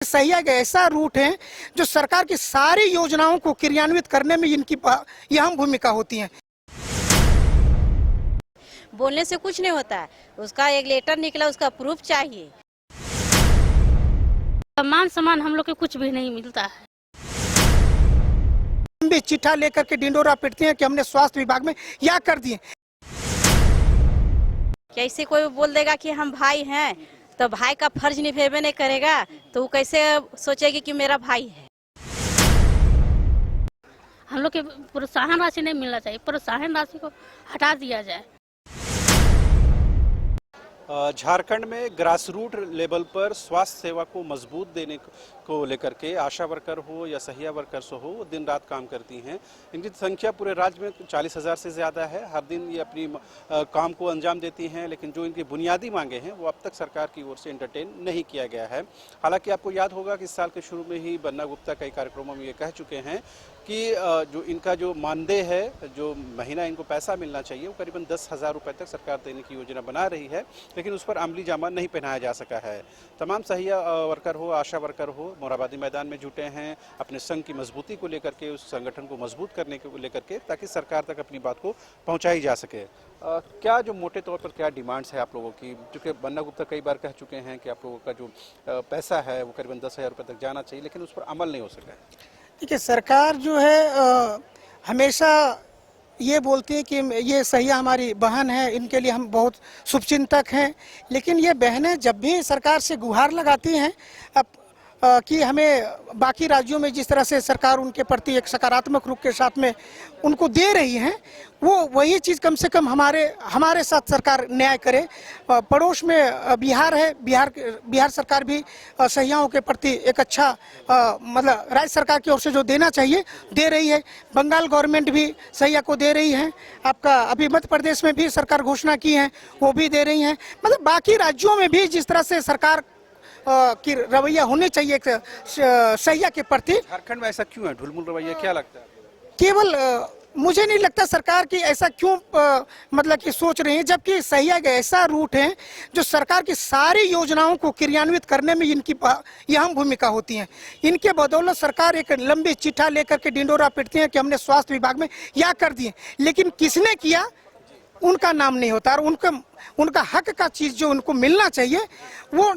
सही एक ऐसा रूट है जो सरकार की सारी योजनाओं को क्रियान्वित करने में इनकी अहम भूमिका होती है। बोलने से कुछ नहीं होता है, उसका एक लेटर निकला, उसका प्रूफ चाहिए। मान सम्मान हम लोग को कुछ भी नहीं मिलता है। हम भी चिट्ठा लेकर के डिंडोरा पीटते हैं कि हमने स्वास्थ्य विभाग में या कर दिए। कैसे कोई बोल देगा कि हम भाई हैं तो भाई का फर्ज निभेबे नहीं करेगा, तो वो कैसे सोचेगी कि मेरा भाई है। हम लोग के प्रोत्साहन राशि नहीं मिलना चाहिए, प्रोत्साहन राशि को हटा दिया जाए। झारखंड में ग्रास रूट लेवल पर स्वास्थ्य सेवा को मजबूत देने को लेकर के आशा वर्कर हो या सहिया वर्कर्स हो, वो दिन रात काम करती हैं। इनकी संख्या पूरे राज्य में 40,000 से ज़्यादा है। हर दिन ये अपनी काम को अंजाम देती हैं, लेकिन जो इनकी बुनियादी मांगे हैं वो अब तक सरकार की ओर से एंटरटेन नहीं किया गया है। हालांकि आपको याद होगा कि इस साल के शुरू में ही बन्ना गुप्ता कई कार्यक्रमों में ये कह चुके हैं कि जो इनका जो मानदेय है, जो महीना इनको पैसा मिलना चाहिए, वो करीबन 10,000 रुपये तक सरकार देने की योजना बना रही है, लेकिन उस पर अमली जामा नहीं पहनाया जा सका है। तमाम सहिया वर्कर हो, आशा वर्कर हो, मोरहाबादी मैदान में जुटे हैं अपने संघ की मजबूती को लेकर के, उस संगठन को मजबूत करने को लेकर के, ताकि सरकार तक अपनी बात को पहुंचाई जा सके। क्या जो मोटे तौर पर क्या डिमांड्स है आप लोगों की, क्योंकि बन्ना गुप्ता कई बार कह चुके हैं कि आप लोगों का जो पैसा है वो करीबन 10,000 रुपये तक जाना चाहिए, लेकिन उस पर अमल नहीं हो सका है। देखिए, सरकार जो है हमेशा ये बोलती है कि ये सहिया हमारी बहन है, इनके लिए हम बहुत शुभचिंतक हैं, लेकिन ये बहनें जब भी सरकार से गुहार लगाती हैं अब कि हमें बाकी राज्यों में जिस तरह से सरकार उनके प्रति एक सकारात्मक रूप के साथ में उनको दे रही हैं, वो वही चीज़ कम से कम हमारे साथ सरकार न्याय करे। पड़ोस में बिहार है, बिहार सरकार भी सहियाओं के प्रति एक अच्छा मतलब राज्य सरकार की ओर से जो देना चाहिए दे रही है। बंगाल गवर्नमेंट भी सहिया को दे रही है। आपका अभी मध्य प्रदेश में भी सरकार घोषणा की है, वो भी दे रही हैं। मतलब बाकी राज्यों में भी जिस तरह से सरकार की रवैया होनी चाहिए सहिया के प्रति, झारखंड में ऐसा क्यों है? ढुलमुल रवैया क्या लगता है? केवल मुझे नहीं लगता सरकार की ऐसा क्यों मतलब कि सोच रही है, जबकि सहिया एक ऐसा रूट है जो सरकार की सारी योजनाओं को क्रियान्वित करने में इनकी अहम भूमिका होती है। इनके बदौलत सरकार एक लंबी चिट्ठा लेकर के डिंडोरा पीटती है कि हमने स्वास्थ्य विभाग में या कर दिए, लेकिन किसने किया उनका नाम नहीं होता, और उनका हक का चीज जो उनको मिलना चाहिए वो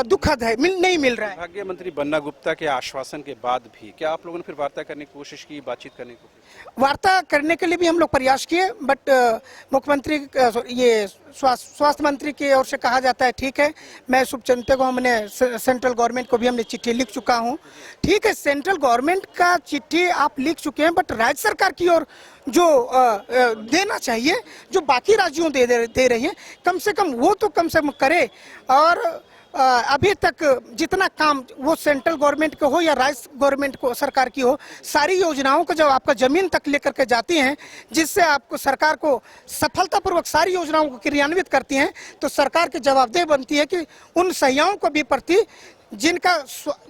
दुखद है, नहीं मिल रहा है। विभागीय मंत्री बन्ना गुप्ता के आश्वासन के बाद भी क्या आप लोगों ने फिर वार्ता करने की कोशिश की, बातचीत करने की? वार्ता करने के लिए भी हम लोग प्रयास किए, बट मुख्यमंत्री ये स्वास्थ्य मंत्री की ओर से कहा जाता है ठीक है, मैं शुभचिंतक हूँ, हमने सेंट्रल गवर्नमेंट को भी हमने चिट्ठी लिख चुका हूँ। ठीक है, सेंट्रल गवर्नमेंट का चिट्ठी आप लिख चुके हैं, बट राज्य सरकार की ओर जो देना चाहिए, जो बाकी राज्यों दे रही है, कम से कम वो तो कम से कम करे। और अभी तक जितना काम वो सेंट्रल गवर्नमेंट को हो या राज्य गवर्नमेंट को सरकार की हो, सारी योजनाओं को जब आपका जमीन तक लेकर के जाती हैं, जिससे आपको सरकार को सफलतापूर्वक सारी योजनाओं को क्रियान्वित करती हैं, तो सरकार की जवाबदेही बनती है कि उन सहियाओं को भी प्रति जिनका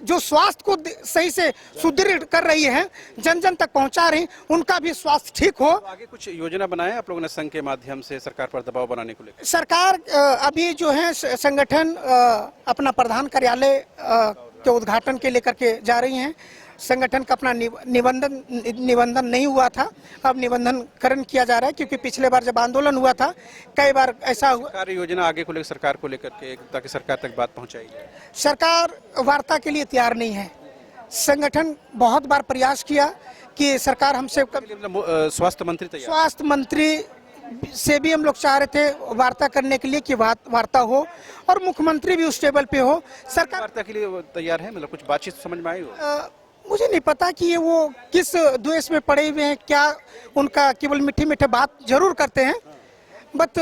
जो स्वास्थ्य को सही से सुदृढ़ कर रही है, जन जन तक पहुंचा रही, उनका भी स्वास्थ्य ठीक हो। तो आगे कुछ योजना बनाए आप लोगों ने संघ के माध्यम से सरकार पर दबाव बनाने को लेकर? सरकार अभी जो है संगठन अपना प्रधान कार्यालय के उद्घाटन के लेकर के जा रही हैं। संगठन का अपना निबंधन नहीं हुआ था, अब निबंधनकरण किया जा रहा है, क्योंकि पिछले बार जब आंदोलन हुआ था कई बार ऐसा हुआ। कार्य योजना आगे को लेकर सरकार को लेकर के, ताकि सरकार तक बात पहुंचाई जाए। सरकार वार्ता के लिए तैयार नहीं है। संगठन बहुत बार प्रयास किया कि सरकार हमसे स्वास्थ्य मंत्री तैयार, स्वास्थ्य मंत्री से भी हम लोग चाह रहे थे वार्ता करने के लिए कि वार्ता हो, और मुख्यमंत्री भी उस टेबल पे हो। सरकार वार्ता के लिए तैयार है, मतलब कुछ बातचीत समझ में आई हो? मुझे नहीं पता कि ये वो किस द्वेष में पड़े हुए हैं, क्या उनका केवल मीठी मीठे बात जरूर करते हैं, बट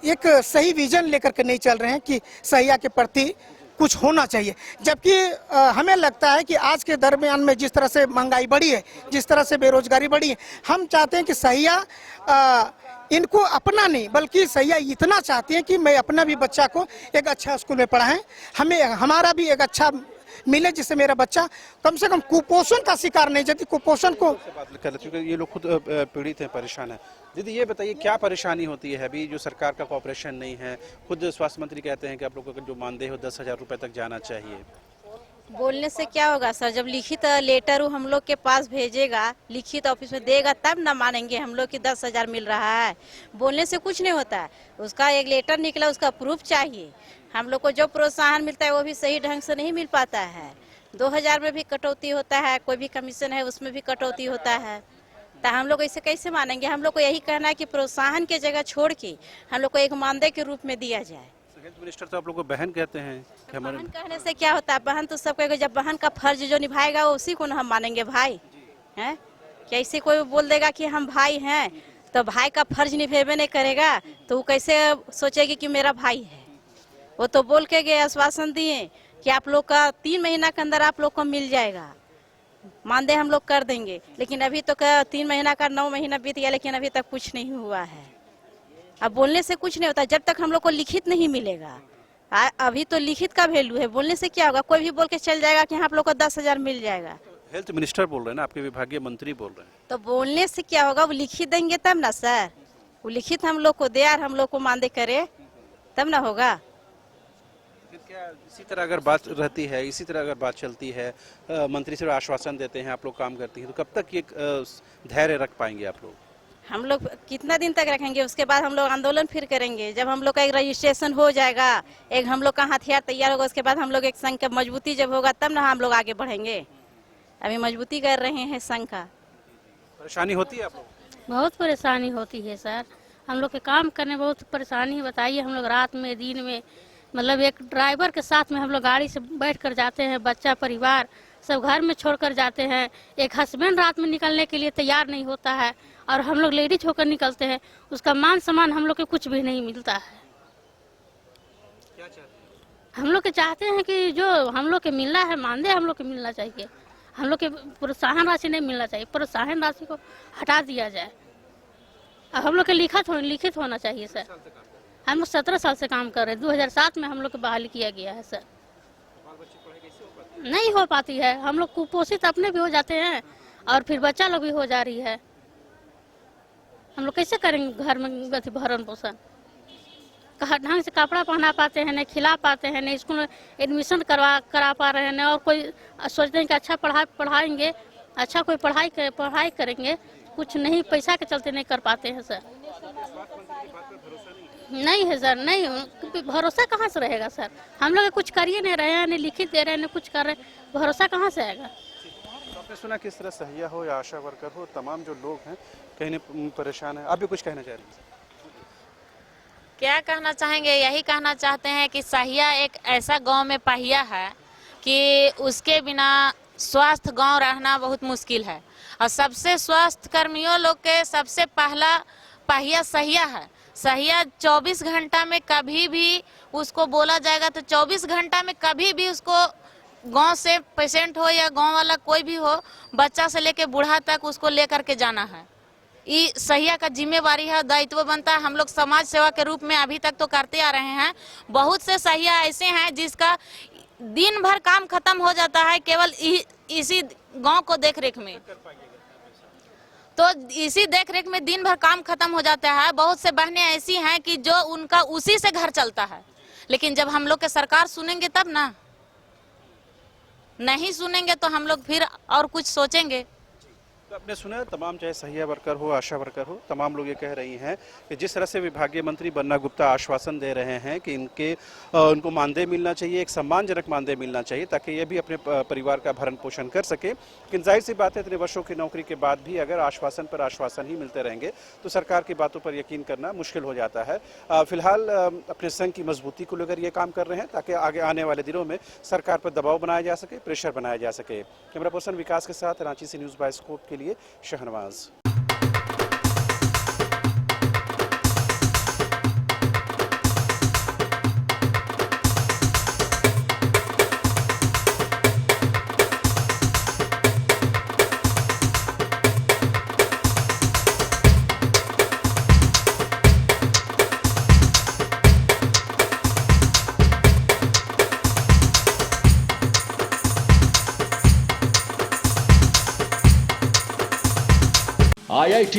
एक सही विजन लेकर के नहीं चल रहे हैं कि सहिया के प्रति कुछ होना चाहिए। जबकि हमें लगता है कि आज के दरमियान में जिस तरह से महंगाई बढ़ी है, जिस तरह से बेरोजगारी बढ़ी है, हम चाहते हैं कि सहिया इनको अपना नहीं, बल्कि सहिया इतना चाहती है कि मैं अपना भी बच्चा को एक अच्छा स्कूल में पढ़ाएं, हमें हमारा भी एक अच्छा मिले, जिससे मेरा बच्चा कम से कम कुपोषण का शिकार नहीं। यदि कुपोषण को बात कर लेते हैं, ये लोग खुद पीड़ित हैं, परेशान हैं। दीदी ये बताइए क्या परेशानी होती है? अभी जो सरकार का कोऑपरेशन नहीं है, खुद स्वास्थ्य मंत्री कहते हैं कि आप लोगों का जो मानदेय हो 10,000 रुपये तक जाना चाहिए। बोलने से क्या होगा सर, जब लिखित लेटर वो हम लोग के पास भेजेगा, लिखित ऑफिस में देगा, तब ना मानेंगे हम लोग कि 10,000 मिल रहा है। बोलने से कुछ नहीं होता है, उसका एक लेटर निकला, उसका प्रूफ चाहिए। हम लोग को जो प्रोत्साहन मिलता है वो भी सही ढंग से नहीं मिल पाता है। 2,000 में भी कटौती होता है, कोई भी कमीशन है उसमें भी कटौती होता है, तो हम लोग इसे कैसे मानेंगे। हम लोग को यही कहना है कि प्रोत्साहन की जगह छोड़ के हम लोग को एक मानदेय के रूप में दिया जाए। हेल्थ मिनिस्टर तो आप लोग को बहन कहते हैं कि हमारे बहन कहने से क्या होता है, बहन तो सब कहेगा, जब बहन का फर्ज जो निभाएगा उसी को ना हम मानेंगे भाई हैं। क्या इसे कोई बोल देगा कि हम भाई हैं, तो भाई का फर्ज निभेबे नहीं करेगा तो वो कैसे सोचेगी कि मेरा भाई है। वो तो बोल के गए, आश्वासन दिए कि आप लोग का 3 महीना के अंदर आप लोग को मिल जाएगा, मानदेय हम लोग कर देंगे। लेकिन अभी तो 3 महीना का 9 महीना बीत गया, लेकिन अभी तक कुछ नहीं हुआ है। अब बोलने से कुछ नहीं होता जब तक हम लोग को लिखित नहीं मिलेगा। अभी तो लिखित का वैल्यू है, बोलने से क्या होगा। कोई भी बोल के चल जाएगा कि आप लोग को 10,000 मिल जाएगा। हेल्थ मिनिस्टर बोल रहे हैं ना, आपके विभागीय मंत्री बोल रहे हैं। तो बोलने से क्या होगा, वो लिखित देंगे तब ना सर। वो लिखित हम लोग को दे और हम लोग को मानदेय करे तब ना होगा। फिर क्या इसी तरह अगर बात रहती है, इसी तरह अगर बात चलती है, मंत्री से आश्वासन देते हैं, आप लोग काम करती हैं, तो कब तक ये धैर्य रख पाएंगे आप लोग? हम लोग कितना दिन तक रखेंगे, उसके बाद हम लोग आंदोलन फिर करेंगे। जब हम लोग का एक रजिस्ट्रेशन हो जाएगा, एक हम लोग का हथियार तैयार होगा, उसके बाद हम लोग एक संघ का मजबूती जब होगा तब ना हम लोग आगे बढ़ेंगे। अभी मजबूती कर रहे हैं संघ का। परेशानी होती है आप लोग? बहुत परेशानी होती है सर, हम लोग के काम करने बहुत परेशानी है। बताइए, हम लोग रात में दिन में, मतलब एक ड्राइवर के साथ में हम लोग गाड़ी से बैठ कर जाते हैं, बच्चा परिवार सब घर में छोड़कर जाते हैं। एक हस्बैंड रात में निकलने के लिए तैयार नहीं होता है और हम लोग लेडीज होकर निकलते हैं, उसका मान सम्मान हम लोग के कुछ भी नहीं मिलता है। क्या चाहते हैं? हम लोग के चाहते हैं कि जो हम लोग के मिलना है मानदेय हम लोग के मिलना चाहिए। हम लोग के प्रोत्साहन राशि नहीं मिलना चाहिए, प्रोत्साहन राशि को हटा दिया जाए। अब हम लोग के लिखित होना चाहिए सर। हम लोग 17 साल से काम कर रहे हैं, 2007 में हम लोग को बहाली किया गया है सर। नहीं हो पाती है, हम लोग कुपोषित अपने भी हो जाते हैं और फिर बच्चा लोग भी हो जा रही है। हम लोग कैसे करेंगे घर में भरण पोषण, ढंग से कपड़ा पहना पाते हैं, नहीं खिला पाते हैं, नहीं स्कूल में एडमिशन करा पा रहे हैं, नहीं और कोई सोचते हैं कि अच्छा पढ़ाएंगे, अच्छा कोई पढ़ाई करेंगे, कुछ नहीं, पैसा के चलते नहीं कर पाते हैं सर। नहीं है सर, नहीं, भरोसा कहाँ से रहेगा सर। हम लोग कुछ करिए नहीं रहे हैं, नहीं लिखित दे रहे हैं, नहीं कुछ कर रहे, भरोसा कहाँ से आएगा। तो आपने सुना किस तरह सहिया हो या आशा वर्कर हो, तमाम जो लोग हैं कहीं न परेशान है। आप भी कुछ कहना चाह रही हैं? क्या कहना चाहेंगे, यही कहना चाहते हैं कि सहिया एक ऐसा गांव में पहिया है कि उसके बिना स्वास्थ्य गांव रहना बहुत मुश्किल है। और सबसे स्वास्थ्य कर्मियों लोग के सबसे पहला पहिया सहिया है। सहिया 24 घंटा में कभी भी उसको बोला जाएगा तो 24 घंटा में कभी भी उसको गांव से पेशेंट हो या गांव वाला कोई भी हो, बच्चा से लेके बूढ़ा तक उसको लेकर के जाना है। ये सहिया का जिम्मेवारी है, दायित्व बनता है। हम लोग समाज सेवा के रूप में अभी तक तो करते आ रहे हैं। बहुत से सहिया ऐसे हैं जिसका दिन भर काम खत्म हो जाता है केवल इसी गांव को देख रेख में, तो इसी देख रेख में दिन भर काम खत्म हो जाता है। बहुत से बहनें ऐसी हैं कि जो उनका उसी से घर चलता है। लेकिन जब हम लोग के सरकार सुनेंगे तब ना, नहीं सुनेंगे तो हम लोग फिर और कुछ सोचेंगे। तो आपने सुना, तमाम चाहे सहिया वर्कर हो, आशा वर्कर हो, तमाम लोग ये कह रही हैं कि जिस तरह से विभागीय मंत्री बन्ना गुप्ता आश्वासन दे रहे हैं कि उनको मानदेय मिलना चाहिए, एक सम्मानजनक मानदेय मिलना चाहिए ताकि ये भी अपने परिवार का भरण पोषण कर सके। लेकिन जाहिर सी बात है, इतने वर्षों की नौकरी के बाद भी अगर आश्वासन पर आश्वासन ही मिलते रहेंगे तो सरकार की बातों पर यकीन करना मुश्किल हो जाता है। फिलहाल अपने संघ की मजबूती को लेकर ये काम कर रहे हैं ताकि आगे आने वाले दिनों में सरकार पर दबाव बनाया जा सके, प्रेशर बनाया जा सके। कैमरा पर्सन विकास के साथ रांची से न्यूज़ बायोस्कोप के लिए शहनवाज। IIT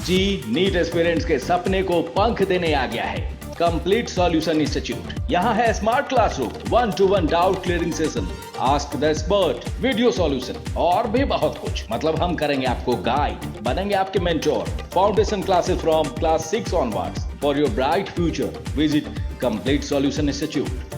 जी नीट एस्पिरेंट्स के सपने को पंख देने आ गया है कंप्लीट सॉल्यूशन इंस्टीट्यूट। यहाँ है smart classroom, 1-to-1 doubt clearing session, ask the expert, video solution और भी बहुत कुछ। मतलब हम करेंगे आपको गाइड, बनेंगे आपके mentor. Foundation classes from class 6 onwards for your bright future. Visit complete solution institute.